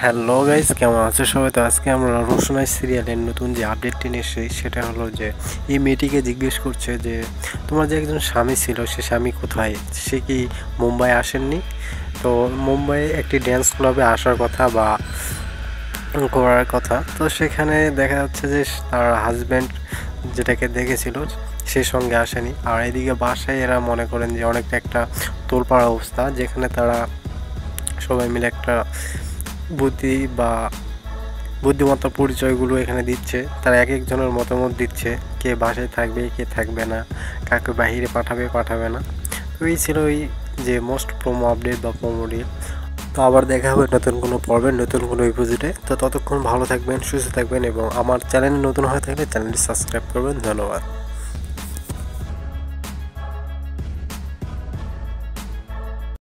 Hello guys, কেমন আছো সবাই? তো আজকে আমরা রোশনাই সিরিয়ালের নতুন যে আপডেটটি নিয়ে এসেছি সেটা হলো যে এই মেয়েটিকে জিজ্ঞেস করছে যে তোমার যে একজন স্বামী ছিল সে স্বামী কোথায়, সে কি মুম্বাই আসেননি? তো মুম্বাই একটি ড্যান্স ক্লাবে আসার কথা বা করার কথা, তো সেখানে দেখা যাচ্ছে যে তার হাজব্যান্ড যেটাকে দেখেছিল সে সঙ্গে আসেনি। আর এদিকে বাসায় এরা মনে করেন যে অনেকটা একটা তোলপাড় অবস্থা, যেখানে তারা সবাই মিলে একটা বুদ্ধি বা বুদ্ধিমত্তার পরিচয়গুলো এখানে দিচ্ছে। তারা এক একজনের মতামত দিচ্ছে, কে বাসায় থাকবে কে থাকবে না, কাকে বাহিরে পাঠাবে না। তো এই ছিল ওই যে মোস্ট প্রোমো আপডেট বা প্রোমো ডিল। তো আবার দেখা হবে নতুন কোনো পর্বে, নতুন কোনো এপিসোডে। তো ততক্ষণ ভালো থাকবেন, সুস্থ থাকবেন এবং আমার চ্যানেলে নতুন হয়ে থাকলে চ্যানেলটি সাবস্ক্রাইব করবেন। ধন্যবাদ।